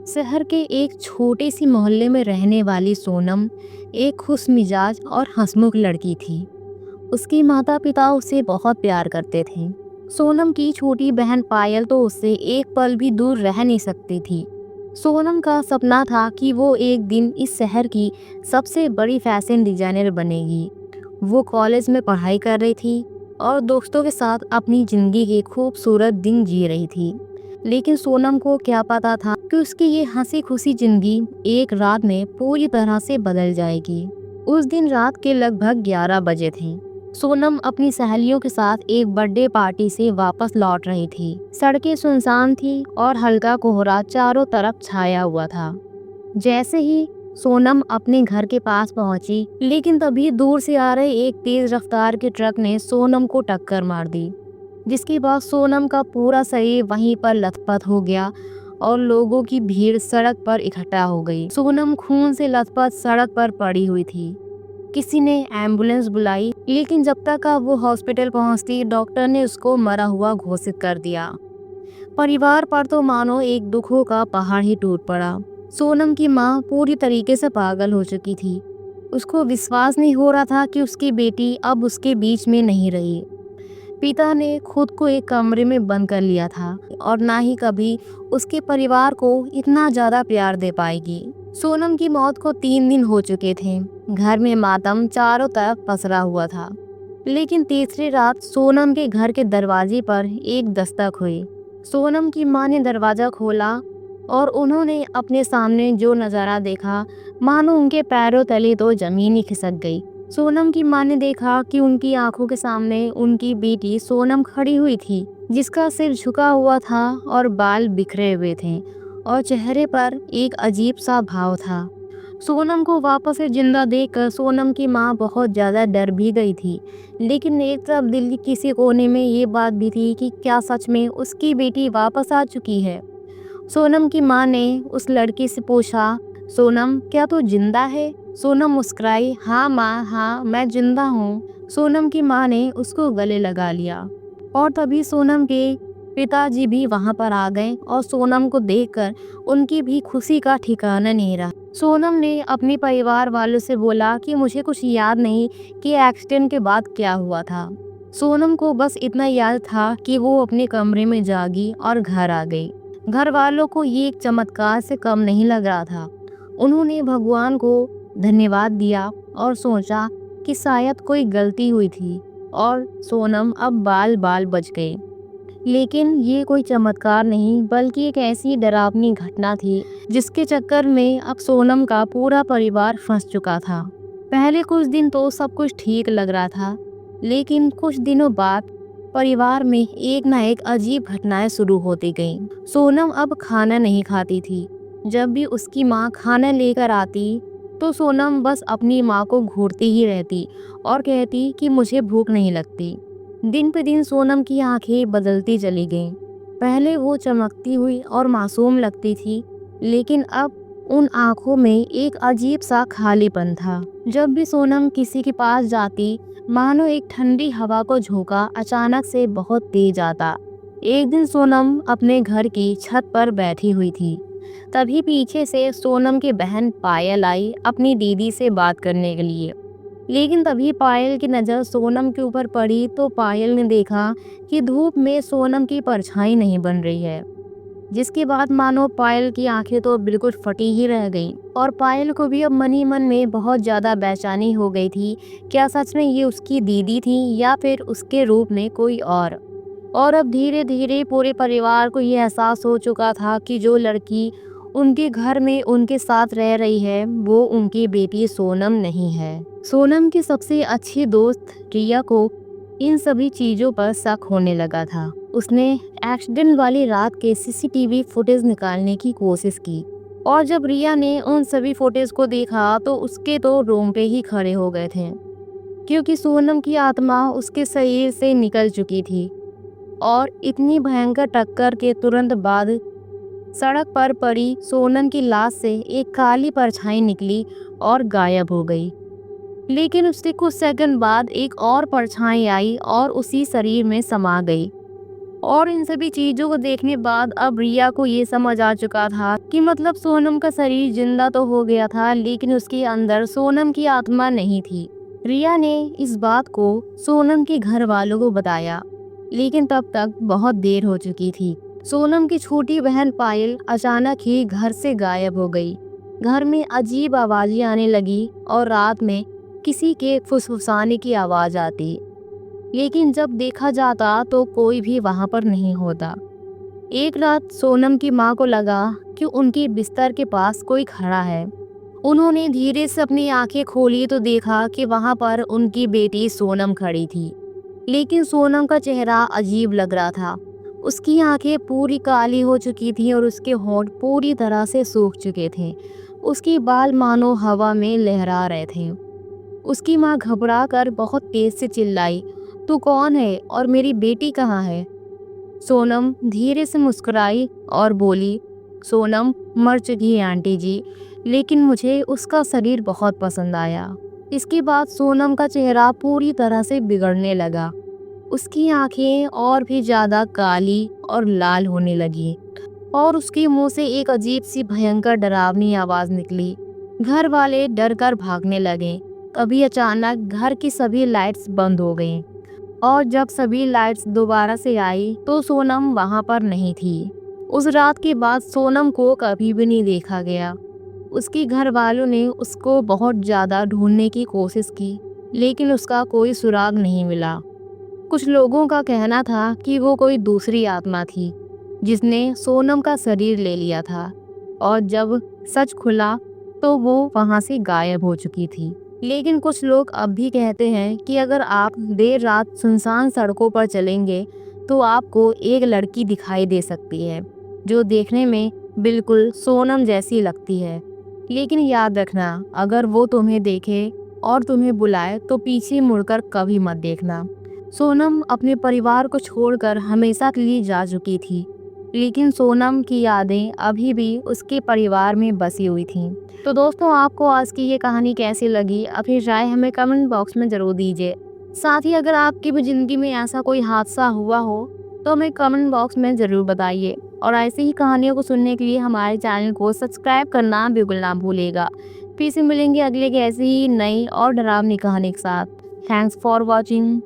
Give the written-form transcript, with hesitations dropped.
शहर के एक छोटे सी मोहल्ले में रहने वाली सोनम एक खुश मिजाज और हंसमुख लड़की थी। उसकी माता पिता उसे बहुत प्यार करते थे। सोनम की छोटी बहन पायल तो उससे एक पल भी दूर रह नहीं सकती थी। सोनम का सपना था कि वो एक दिन इस शहर की सबसे बड़ी फैशन डिजाइनर बनेगी। वो कॉलेज में पढ़ाई कर रही थी और दोस्तों के साथ अपनी जिंदगी के खूबसूरत दिन जी रही थी। लेकिन सोनम को क्या पता था कि उसकी ये हंसी खुशी जिंदगी एक रात में पूरी तरह से बदल जाएगी। उस दिन रात के लगभग 11 बजे थे। सोनम अपनी सहेलियों के साथ एक बर्थडे पार्टी से वापस लौट रही थी। सड़कें सुनसान थी और हल्का कोहरा चारों तरफ छाया हुआ था। जैसे ही सोनम अपने घर के पास पहुंची, लेकिन तभी दूर से आ रहे एक तेज रफ्तार के ट्रक ने सोनम को टक्कर मार दी, जिसके बाद सोनम का पूरा शरीर वहीं पर लथपथ हो गया और लोगों की भीड़ सड़क पर इकट्ठा हो गई। सोनम खून से लथपथ सड़क पर पड़ी हुई थी। किसी ने एम्बुलेंस बुलाई, लेकिन जब तक वो हॉस्पिटल पहुंचती, डॉक्टर ने उसको मरा हुआ घोषित कर दिया। परिवार पर तो मानो एक दुखों का पहाड़ ही टूट पड़ा। सोनम की माँ पूरी तरीके से पागल हो चुकी थी। उसको विश्वास नहीं हो रहा था कि उसकी बेटी अब उसके बीच में नहीं रही। पिता ने खुद को एक कमरे में बंद कर लिया था और ना ही कभी उसके परिवार को इतना ज्यादा प्यार दे पाएगी। सोनम की मौत को 3 दिन हो चुके थे। घर में मातम चारों तरफ पसरा हुआ था। लेकिन तीसरी रात सोनम के घर के दरवाजे पर एक दस्तक हुई। सोनम की मां ने दरवाजा खोला और उन्होंने अपने सामने जो नज़ारा देखा, मानो उनके पैरों तले तो जमीन ही खिसक गई। सोनम की मां ने देखा कि उनकी आंखों के सामने उनकी बेटी सोनम खड़ी हुई थी, जिसका सिर झुका हुआ था और बाल बिखरे हुए थे और चेहरे पर एक अजीब सा भाव था। सोनम को वापस से जिंदा देखकर सोनम की माँ बहुत ज़्यादा डर भी गई थी, लेकिन एक तरफ दिल के किसी कोने में ये बात भी थी कि क्या सच में उसकी बेटी वापस आ चुकी है। सोनम की माँ ने उस लड़की से पूछा, सोनम क्या तू जिंदा है? सोनम मुस्कुराई, हाँ माँ, हाँ मैं जिंदा हूँ। सोनम की माँ ने उसको गले लगा लिया और तभी सोनम के पिताजी भी वहाँ पर आ गए और सोनम को देखकर उनकी भी खुशी का ठिकाना नहीं रहा। सोनम ने अपने परिवार वालों से बोला कि मुझे कुछ याद नहीं कि एक्सीडेंट के बाद क्या हुआ था। सोनम को बस इतना याद था कि वो अपने कमरे में जागी और घर आ गई। घर वालों को ये एक चमत्कार से कम नहीं लग रहा था। उन्होंने भगवान को धन्यवाद दिया और सोचा कि शायद कोई गलती हुई थी और सोनम अब बाल बाल बच गई। लेकिन ये कोई चमत्कार नहीं, बल्कि एक ऐसी डरावनी घटना थी जिसके चक्कर में अब सोनम का पूरा परिवार फंस चुका था। पहले कुछ दिन तो सब कुछ ठीक लग रहा था, लेकिन कुछ दिनों बाद परिवार में एक ना एक अजीब घटनाएं शुरू होती गईं। सोनम अब खाना नहीं खाती थी। जब भी उसकी माँ खाना लेकर आती तो सोनम बस अपनी माँ को घूरती ही रहती और कहती कि मुझे भूख नहीं लगती। दिन पे दिन सोनम की आंखें बदलती चली गईं। पहले वो चमकती हुई और मासूम लगती थी, लेकिन अब उन आंखों में एक अजीब सा खालीपन था। जब भी सोनम किसी के पास जाती, मानो एक ठंडी हवा को झोंका अचानक से बहुत तेज आता। एक दिन सोनम अपने घर की छत पर बैठी हुई थी। तभी पीछे से सोनम की बहन पायल आई अपनी दीदी से बात करने के लिए। लेकिन तभी पायल की नज़र सोनम के ऊपर पड़ी तो पायल ने देखा कि धूप में सोनम की परछाई नहीं बन रही है, जिसके बाद मानो पायल की आंखें तो बिल्कुल फटी ही रह गईं और पायल को भी अब मन ही मन में बहुत ज़्यादा बेचैनी हो गई थी। क्या सच में ये उसकी दीदी थी या फिर उसके रूप में कोई और अब धीरे धीरे पूरे परिवार को ये एहसास हो चुका था कि जो लड़की उनके घर में उनके साथ रह रही है वो उनकी बेटी सोनम नहीं है। सोनम की सबसे अच्छी दोस्त रिया को इन सभी चीज़ों पर शक होने लगा था। उसने एक्सीडेंट वाली रात के सीसीटीवी फुटेज निकालने की कोशिश की और जब रिया ने उन सभी फुटेज को देखा तो उसके तो रोंगटे ही खड़े हो गए थे, क्योंकि सोनम की आत्मा उसके शरीर से निकल चुकी थी और इतनी भयंकर टक्कर के तुरंत बाद सड़क पर पड़ी सोनम की लाश से एक काली परछाई निकली और गायब हो गई। लेकिन उससे कुछ सेकंड बाद एक और परछाई आई और उसी शरीर में समा गई। और इन सभी चीज़ों को देखने बाद अब रिया को ये समझ आ चुका था कि मतलब सोनम का शरीर जिंदा तो हो गया था, लेकिन उसके अंदर सोनम की आत्मा नहीं थी। रिया ने इस बात को सोनम के घर वालों को बताया, लेकिन तब तक बहुत देर हो चुकी थी। सोनम की छोटी बहन पायल अचानक ही घर से गायब हो गई। घर में अजीब आवाजें आने लगी और रात में किसी के फुसफुसाने की आवाज आती, लेकिन जब देखा जाता तो कोई भी वहां पर नहीं होता। एक रात सोनम की माँ को लगा कि उनके बिस्तर के पास कोई खड़ा है। उन्होंने धीरे से अपनी आंखें खोली तो देखा कि वहां पर उनकी बेटी सोनम खड़ी थी, लेकिन सोनम का चेहरा अजीब लग रहा था। उसकी आंखें पूरी काली हो चुकी थीं और उसके होंठ पूरी तरह से सूख चुके थे। उसके बाल मानो हवा में लहरा रहे थे। उसकी माँ घबरा कर बहुत तेज से चिल्लाई, तू कौन है और मेरी बेटी कहाँ है? सोनम धीरे से मुस्कुराई और बोली, सोनम मर चुकी है आंटी जी, लेकिन मुझे उसका शरीर बहुत पसंद आया। इसके बाद सोनम का चेहरा पूरी तरह से बिगड़ने लगा। उसकी आंखें और भी ज़्यादा काली और लाल होने लगी और उसके मुंह से एक अजीब सी भयंकर डरावनी आवाज़ निकली। घर वाले डर कर भागने लगे। तभी अचानक घर की सभी लाइट्स बंद हो गईं और जब सभी लाइट्स दोबारा से आई तो सोनम वहां पर नहीं थी। उस रात के बाद सोनम को कभी भी नहीं देखा गया। उसके घर वालों ने उसको बहुत ज़्यादा ढूंढने की कोशिश की, लेकिन उसका कोई सुराग नहीं मिला। कुछ लोगों का कहना था कि वो कोई दूसरी आत्मा थी जिसने सोनम का शरीर ले लिया था, और जब सच खुला तो वो वहां से गायब हो चुकी थी। लेकिन कुछ लोग अब भी कहते हैं कि अगर आप देर रात सुनसान सड़कों पर चलेंगे तो आपको एक लड़की दिखाई दे सकती है जो देखने में बिल्कुल सोनम जैसी लगती है। लेकिन याद रखना, अगर वो तुम्हें देखे और तुम्हें बुलाए तो पीछे मुड़कर कभी मत देखना। सोनम अपने परिवार को छोड़कर हमेशा के लिए जा चुकी थी, लेकिन सोनम की यादें अभी भी उसके परिवार में बसी हुई थीं। तो दोस्तों, आपको आज की ये कहानी कैसी लगी? अपनी राय हमें कमेंट बॉक्स में ज़रूर दीजिए। साथ ही अगर आपकी भी ज़िंदगी में ऐसा कोई हादसा हुआ हो तो हमें कमेंट बॉक्स में ज़रूर बताइए। और ऐसी ही कहानियों को सुनने के लिए हमारे चैनल को सब्सक्राइब करना बिल्कुल ना भूलिएगा। फिर से मिलेंगे अगले की ऐसी ही नई और डरावनी कहानी के साथ। Thanks for watching.